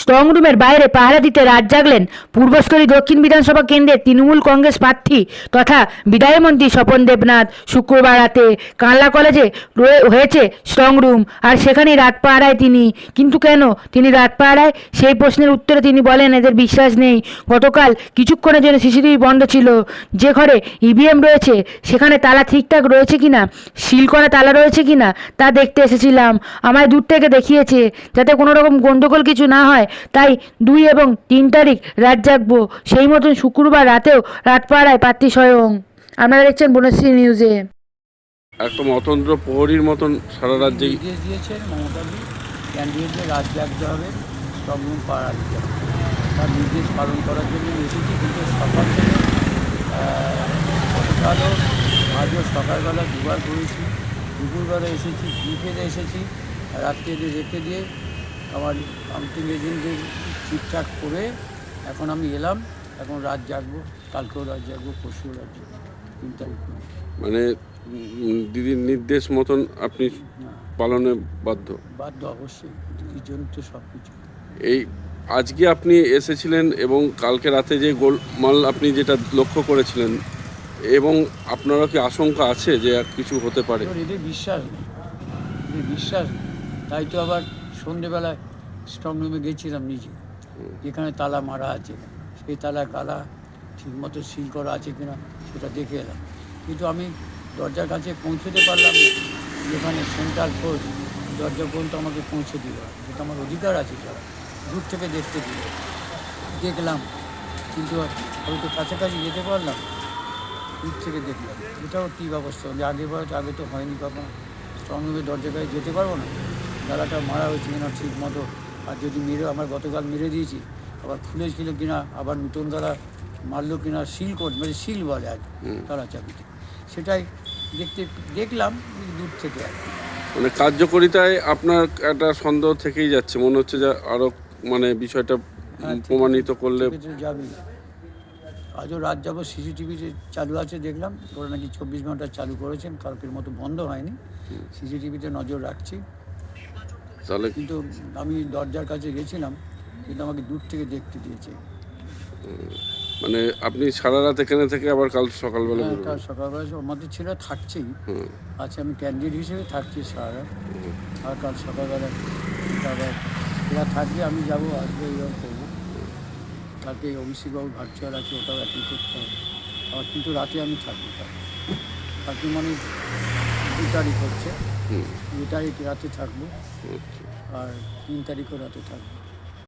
Strong রুমের বাইরে পাহারা দিতে রাত জাগলেন পূর্বস্থলী দক্ষিণ বিধানসভা কেন্দ্রের তৃণমূল কংগ্রেস প্রার্থী তথা বিদায়মন্ত্রী স্বপন দেবনাথ। শুক্রবার রাতে কানলা কলেজে হয়েছে স্ট্রং রুম, আর সেখানেই রাত পাহারায় তিনি। কিন্তু কেন তিনি রাত পাহারায়, সেই প্রশ্নের উত্তরে তিনি বলেন, এদের বিশ্বাস নেই। গতকাল কিছুক্ষণের জন্য সিসিটিভি বন্ধ ছিল। যে ঘরে ইভিএম রয়েছে সেখানে তালা ঠিকঠাক রয়েছে কিনা, সিল করা তালা রয়েছে কিনা তা দেখতে এসেছিলাম। আমায় দূর থেকে দেখিয়েছে যাতে কোনো রকম গন্ডগোল কিছু না হয়, তাই 2 এবং 3 তারিখ রাত জাগবো। সেই মতন শুক্রবার রাতেও রাত পাহারায় প্রার্থী স্বয়ং। আপনারা দেখছেন বনশ্রী নিউজে। একদম অতন্ত্র প্রহরীর মতন সারা রাত জেগে নির্দেশ দিয়েছেন মমতাদি, ক্যান্ডিডেটদের রাত জাগতে হবে, স্ট্রং রুম পাহারা দিতে হবে। তার নির্দেশ পালন করার জন্য এসেছি। কিন্তু সকাল থেকে গতকালও আজও সকালবেলা দুবার করেছি, দুপুরবেলা এসেছি, দুপুরে এসেছি, রাত্রে রেখে দিয়ে আমার কাউন্টিং এজেন্টদের ঠিকঠাক করে এখন আমি এলাম। এখন রাত জাগবো, কালকেও রাত জাগবো, পরশুও রাত জাগবো, 3 তারিখ। মানে দিদির নির্দেশ মতন আপনি পালনে বাধ্য অবশ্যই, দিদির জন্য তো সব কিছু। এই আজকে আপনি এসেছিলেন এবং কালকে রাতে যে গোলমাল আপনি যেটা লক্ষ্য করেছিলেন, এবং আপনারা কি আশঙ্কা আছে যে কিছু হতে পারে? এদের বিশ্বাস নেই, তাই তো আবার সন্ধেবেলায় স্ট্রং রুমে গেছিলাম নিজে, যেখানে তালা মারা আছে সেই তালা ঠিকমতো সিল করা আছে কিনা সেটা দেখে এলাম। কিন্তু আমি দরজার কাছে পৌঁছতে পারলাম না, যেখানে সেন্ট্রাল ফোর্স দরজা পর্যন্ত আমাকে পৌঁছে দিল, যেটা আমার অধিকার আছে। যারা দূর থেকে দেখলাম, কিন্তু আমি তো কাছাকাছি যেতে পারলাম, দূর থেকে দেখলাম। এটাও কী ব্যবস্থা আগে তো হয়নি কখনো। স্ট্রং রুমের দরজার কাছে যেতে পারবো না, তালাটা মারা হয়েছে কিনা ঠিক মতো, আর যদি আমার গতকাল মেরে দিয়েছি, আবার খুলেছিল কিনা, আবার নতুন তালা মারলো কিনা, সিল বলে আর তালা চাবিতে, সেটাই দেখলাম দূর থেকে। আর মানে কার্যকরিতায় আপনার একটা সন্দেহ থেকেই যাচ্ছে, মনে হচ্ছে যে আরও মানে বিষয়টা প্রমাণিত করলে যাবে। আজও রাত যাবো, সিসিটিভিতে চালু আছে দেখলাম, ওরা নাকি 24 ঘন্টা চালু করেছেন, কালকের মতো বন্ধ হয়নি। সিসিটিভিতে নজর রাখছি। তাহলে কিন্তু আমি দরজার কাছে গেছিলাম, কিন্তু আমাকে দূর থেকে দেখতে দিয়েছে। মানে আপনি সারা রাত এখানে থেকে আবার কাল সকালবেলা? কাল সকালবেলা আমাদের ছিল, থাকছেই আচ্ছা, আমি ক্যান্ডিডেট হিসেবে থাকছি সারা রাত। আর কাল সকালবেলা আবার এরা থাকবে, আমি যাবো, আসবো, এইরকম করবো। কালকে অভিষেকবাবু ভার্চুয়াল আছে, ওটাও অ্যাটেন্ড করতে হবে। আবার কিন্তু রাতে আমি থাকবো। কালকে মানে 2 তারিখ হচ্ছে, 2 তারিখ রাতে থাকবো, আর 3 তারিখও রাতে থাকবো।